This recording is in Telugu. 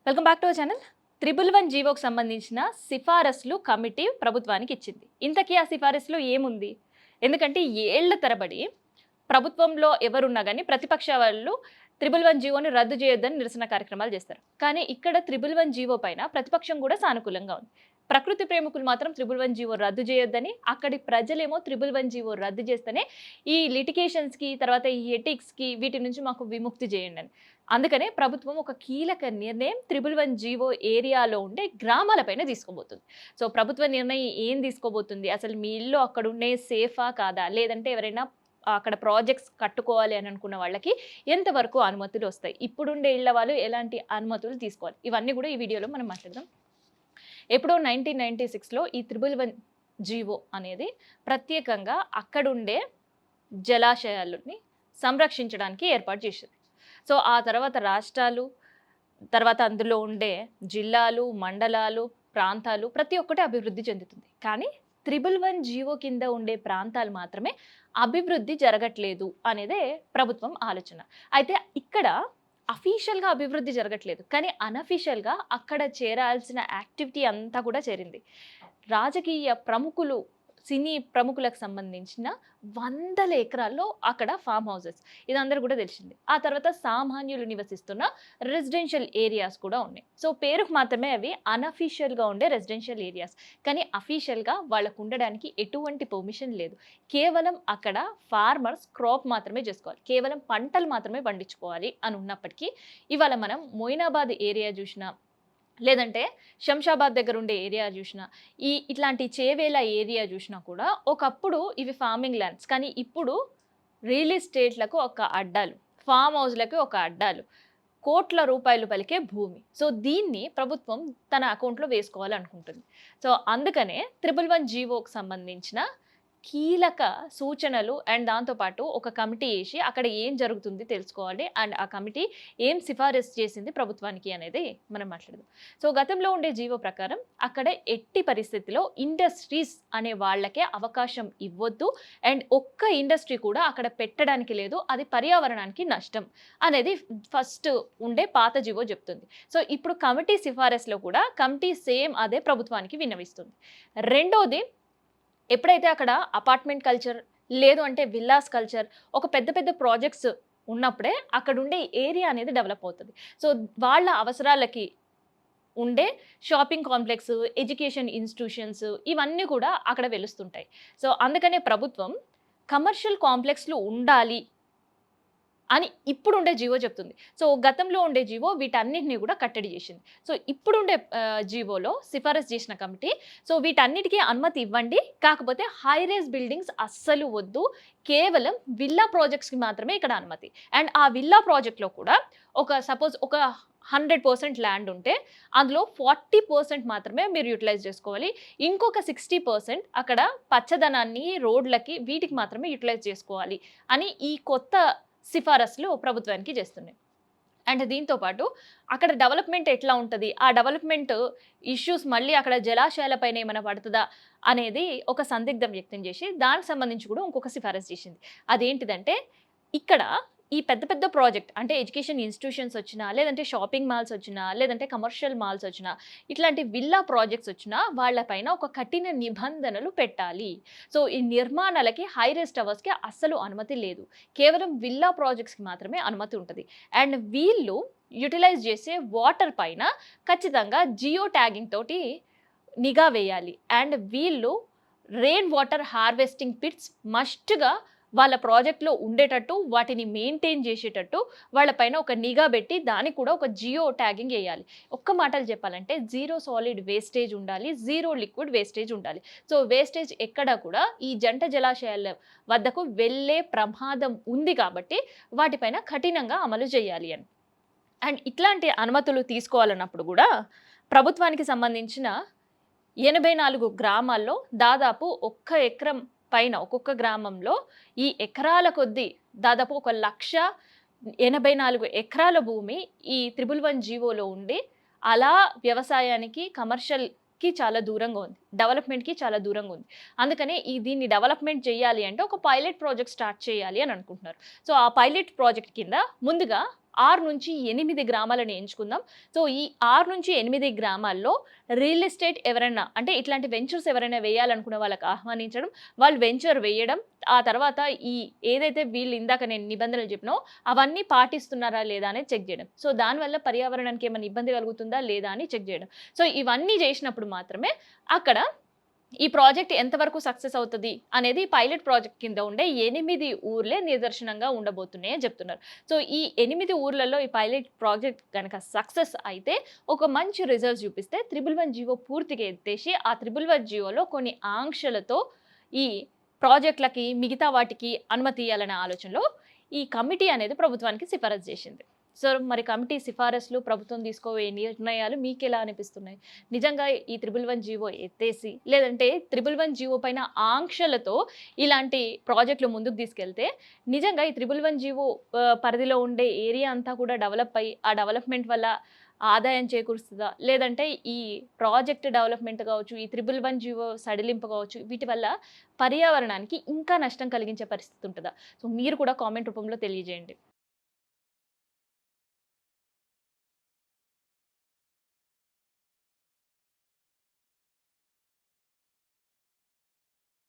Welcome back to our channel. 111 జీవోకి సంబంధించిన సిఫారసులు కమిటీ ప్రభుత్వానికి ఇచ్చింది. ఇంతకీ ఆ సిఫారసులో ఏముంది? ఎందుకంటే ఏళ్ల తరబడి ప్రభుత్వంలో ఎవరున్నా గానీ ప్రతిపక్ష వాళ్ళు 111 జీవోని రద్దు చేయొద్దని నిరసన కార్యక్రమాలు చేస్తారు. కానీ ఇక్కడ 111 జీవో పైన ప్రతిపక్షం కూడా సానుకూలంగా ఉంది. ప్రకృతి ప్రేమికులు మాత్రం 111 జీవో రద్దు చేయొద్దని, అక్కడి ప్రజలేమో 111 జీవో రద్దు చేస్తేనే ఈ లిటిగేషన్స్‌కి, తర్వాత ఈ ఎథిక్స్‌కి వీటి నుంచి మాకు విముక్తి చేయండి అని. అందుకనే ప్రభుత్వం ఒక కీలక నిర్ణయం 111 జీవో ఏరియాలో ఉండే గ్రామాలపైన తీసుకోబోతుంది. సో ప్రభుత్వ నిర్ణయం ఏం తీసుకోబోతుంది? అసలు మీ ఇల్లు అక్కడుండే సేఫా కాదా? లేదంటే ఎవరైనా అక్కడ ప్రాజెక్ట్స్ కట్టుకోవాలి అని అనుకున్న వాళ్ళకి ఎంతవరకు అనుమతులు వస్తాయి? ఇప్పుడుండే ఇళ్ల వాళ్ళు ఎలాంటి అనుమతులు తీసుకోవాలి? ఇవన్నీ కూడా ఈ వీడియోలో మనం మాట్లాడదాం. ఎప్పుడో 1996లో ఈ 111 జీవో అనేది ప్రత్యేకంగా అక్కడుండే జలాశయాలని సంరక్షించడానికి ఏర్పాటు చేసింది. సో ఆ తర్వాత రాష్ట్రాలు, తర్వాత అందులో ఉండే జిల్లాలు, మండలాలు, ప్రాంతాలు ప్రతి ఒక్కటి అభివృద్ధి చెందుతుంది. కానీ 111 జీవో కింద ఉండే ప్రాంతాలు మాత్రమే అభివృద్ధి జరగట్లేదు అనేదే ప్రభుత్వం ఆలోచన. అయితే ఇక్కడ అఫీషియల్‌గా అభివృద్ధి జరగట్లేదు. కానీ అనఫీషియల్‌గా అక్కడ చేరాల్సిన యాక్టివిటీ అంతా కూడా చేరింది. రాజకీయ ప్రముఖులు, సినీ ప్రముఖులకు సంబంధించిన వందల ఎకరాల్లో అక్కడ ఫామ్ హౌసెస్. ఇదందరూ కూడా తెలిసింది. ఆ తర్వాత సామాన్యులు నివసిస్తున్న రెసిడెన్షియల్ ఏరియాస్ కూడా ఉన్నాయి. సో పేరుకు మాత్రమే అవి అనఫీషియల్‌గా ఉండే రెసిడెన్షియల్ ఏరియాస్. కానీ అఫీషియల్‌గా వాళ్ళకు ఉండడానికి ఎటువంటి పర్మిషన్ లేదు. కేవలం అక్కడ ఫార్మర్స్ క్రాప్ మాత్రమే చేసుకోవాలి. కేవలం పంటలు మాత్రమే పండించుకోవాలి అని ఉన్నప్పటికీ ఇవాళ మనం మొయినాబాద్ ఏరియా చూసినా, లేదంటే శంషాబాద్ దగ్గర ఉండే ఏరియా చూసినా, ఇట్లాంటి చేవేల ఏరియా చూసినా కూడా ఒకప్పుడు ఇవి ఫార్మింగ్ ల్యాండ్స్. కానీ ఇప్పుడు రియల్ ఎస్టేట్లకు ఒక అడ్డాలు, ఫామ్ హౌస్‌లకి ఒక అడ్డాలు, కోట్ల రూపాయలు పలికే భూమి. సో దీన్ని ప్రభుత్వం తన అకౌంట్‌లో వేసుకోవాలనుకుంటుంది. సో అందుకనే 111 జీవోకి సంబంధించిన కీలక సూచనలు అండ్ దాంతోపాటు ఒక కమిటీ వేసి అక్కడ ఏం జరుగుతుంది తెలుసుకోవాలి. అండ్ ఆ కమిటీ ఏం సిఫారసు చేసింది ప్రభుత్వానికి అనేది మనం మాట్లాడదాం. సో గతంలో ఉండే జీవో ప్రకారం అక్కడ ఎట్టి పరిస్థితిలో ఇండస్ట్రీస్ అనే వాళ్ళకే అవకాశం ఇవ్వద్దు. అండ్ ఒక్క ఇండస్ట్రీ కూడా అక్కడ పెట్టడానికి లేదు. అది పర్యావరణానికి నష్టం అనేది ఫస్ట్ ఉండే పాత జీవో చెప్తుంది. సో ఇప్పుడు కమిటీ సిఫారసులో కూడా కమిటీ సేమ్ అదే ప్రభుత్వానికి విన్నవిస్తుంది. రెండోది, ఎప్పుడైతే అక్కడ అపార్ట్మెంట్ కల్చర్, లేదు అంటే విల్లాస్ కల్చర్, ఒక పెద్ద పెద్ద ప్రాజెక్ట్స్ ఉన్నప్పుడే అక్కడ ఉండే ఏరియా అనేది డెవలప్ అవుతుంది. సో వాళ్ళ అవసరాలకి ఉండే షాపింగ్ కాంప్లెక్స్, ఎడ్యుకేషన్ ఇన్స్టిట్యూషన్స్ ఇవన్నీ కూడా అక్కడ వెలుస్తుంటాయి. సో అందుకనే ప్రభుత్వం కమర్షియల్ కాంప్లెక్స్‌లు ఉండాలి అని ఇప్పుడుండే జీవో చెప్తుంది. సో గతంలో ఉండే జీవో వీటన్నిటిని కూడా కట్టడి చేసింది. సో ఇప్పుడుండే జీవోలో సిఫారసు చేసిన కమిటీ, సో వీటన్నిటికీ అనుమతి ఇవ్వండి, కాకపోతే హై రైజ్ బిల్డింగ్స్ అస్సలు వద్దు, కేవలం విల్లా ప్రాజెక్ట్స్‌కి మాత్రమే ఇక్కడ అనుమతి. అండ్ ఆ విల్లా ప్రాజెక్ట్‌లో కూడా సపోజ్ ఒక 100% ల్యాండ్ ఉంటే అందులో 40% మాత్రమే మీరు యూటిలైజ్ చేసుకోవాలి. ఇంకొక 60% అక్కడ పచ్చదనాన్ని, రోడ్లకి వీటికి మాత్రమే యూటిలైజ్ చేసుకోవాలి అని ఈ కొత్త సిఫారసులు ప్రభుత్వానికి చేస్తున్నాయి. అండ్ దీంతో పాటు అక్కడ డెవలప్మెంట్ ఎట్లా ఉంటది? ఆ డెవలప్మెంట్ ఇష్యూస్ మళ్ళీ అక్కడ జలాశయాలపైన ఏమైనా పడతదా అనేది ఒక సందిగ్ధం వ్యక్తం చేసి దానికి సంబంధించి కూడా ఇంకొక సిఫారసు చేసింది. అదేంటిదంటే, ఇక్కడ ఈ పెద్ద పెద్ద ప్రాజెక్ట్ అంటే ఎడ్యుకేషన్ ఇన్స్టిట్యూషన్స్ వచ్చినా, లేదంటే షాపింగ్ మాల్స్ వచ్చినా, లేదంటే కమర్షియల్ మాల్స్ వచ్చినా, ఇట్లాంటి విల్లా ప్రాజెక్ట్స్ వచ్చినా వాళ్ళపైన ఒక కఠిన నిబంధనలు పెట్టాలి. సో ఈ నిర్మాణాలకి హై రైజ్ టవర్స్‌కి అస్సలు అనుమతి లేదు. కేవలం విల్లా ప్రాజెక్ట్స్‌కి మాత్రమే అనుమతి ఉంటది. అండ్ వీళ్ళు యుటిలైజ్ చేసే వాటర్ పైన ఖచ్చితంగా జియో ట్యాగింగ్ తోటి నిఘా వేయాలి. అండ్ వీళ్ళు రెయిన్ వాటర్ హార్వెస్టింగ్ పిట్స్ మస్ట్‌గా వాళ్ళ ప్రాజెక్ట్‌లో ఉండేటట్టు, వాటిని మెయింటైన్ చేసేటట్టు వాళ్ళపైన ఒక నిఘా పెట్టి దానికి కూడా ఒక జియో ట్యాగింగ్ ఎయ్యాలి. ఒక్క మాటలో చెప్పాలంటే జీరో సాలిడ్ వేస్టేజ్ ఉండాలి, జీరో లిక్విడ్ వేస్టేజ్ ఉండాలి. సో వేస్టేజ్ ఎక్కడ కూడా ఈ జంట జలాశయాల వద్దకు వెళ్ళే ప్రమాదం ఉంది కాబట్టి వాటిపైన కఠినంగా అమలు చేయాలి అని. అండ్ ఇట్లాంటి అనుమతులు తీసుకోవాలన్నప్పుడు కూడా ప్రభుత్వానికి సంబంధించిన 84 గ్రామాల్లో దాదాపు 1 ఎకరం పైన ఒక్కొక్క గ్రామంలో ఈ ఎకరాల కొద్దీ దాదాపు 1,84 ఎకరాల భూమి ఈ 111 జీవోలో ఉండి అలా వ్యవసాయానికి, కమర్షియల్‌కి చాలా దూరంగా ఉంది. డెవలప్‌మెంట్‌కి చాలా దూరంగా ఉంది. అందుకనే దీన్ని డెవలప్‌మెంట్ చేయాలి అంటే ఒక పైలట్ ప్రాజెక్ట్ స్టార్ట్ చేయాలి అని అనుకుంటున్నారు. సో ఆ పైలట్ ప్రాజెక్ట్ కింద ముందుగా 6-8 గ్రామాలను ఎంచుకుందాం. సో, ఈ 6-8 గ్రామాల్లో రియల్ ఎస్టేట్ ఎవరైనా అంటే ఇట్లాంటి వెంచర్స్ ఎవరైనా వేయాలనుకునే వాళ్ళకి ఆహ్వానించడం, వాళ్ళు వెంచర్ వేయడం, ఆ తర్వాత ఈ ఏదైతే వీళ్ళు ఇందాక నేను నిబంధనలు చెప్పినానో అవన్నీ పాటిస్తున్నారా లేదా అనేది చెక్ చేయడం. సో, దానివల్ల పర్యావరణానికి ఏమైనా ఇబ్బంది కలుగుతుందా లేదా అని చెక్ చేయడం. సో, ఇవన్నీ చేసినప్పుడు మాత్రమే అక్కడ ఈ ప్రాజెక్ట్ ఎంతవరకు సక్సెస్ అవుతది అనేది పైలట్ ప్రాజెక్ట్ కింద ఉండే 8 ఊర్లే నిదర్శనంగా ఉండబోతున్నాయి అని చెప్తున్నారు. సో, ఈ 8 ఊర్లలో ఈ పైలట్ ప్రాజెక్ట్ గనక సక్సెస్ అయితే ఒక మంచి రిజల్ట్స్ చూపిస్తే 111 జీవో పూర్తిగా ఎత్తేసి ఆ 111 జీవోలో కొన్ని ఆంక్షలతో ఈ ప్రాజెక్ట్‌లకి మిగతా వాటికి అనుమతి ఇయ్యాలనే ఆలోచనలో ఈ కమిటీ అనేది ప్రభుత్వానికి సిఫారసు చేసింది. సో, మరి కమిటీ సిఫారసులు, ప్రభుత్వం తీసుకోబోయే నిర్ణయాలు మీకెలా అనిపిస్తున్నాయి? నిజంగా ఈ 111 జీవో ఎత్తేసి, లేదంటే 111 జీవో పైన ఆంక్షలతో ఇలాంటి ప్రాజెక్టులు ముందుకు తీసుకెళ్తే, నిజంగా ఈ 111 జీవో పరిధిలో ఉండే ఏరియా అంతా కూడా డెవలప్ అయ్యి, ఆ డెవలప్‌మెంట్ వల్ల ఆదాయం చేకూరుస్తదా? లేదంటే ఈ ప్రాజెక్ట్ డెవలప్‌మెంట్ కావచ్చు, ఈ 111 జీవో సడలింపు కావచ్చు, వీటి వల్ల పర్యావరణానికి ఇంకా నష్టం కలిగించే పరిస్థితి ఉంటదా? సో, మీరు కూడా కామెంట్ రూపంలో తెలియజేయండి.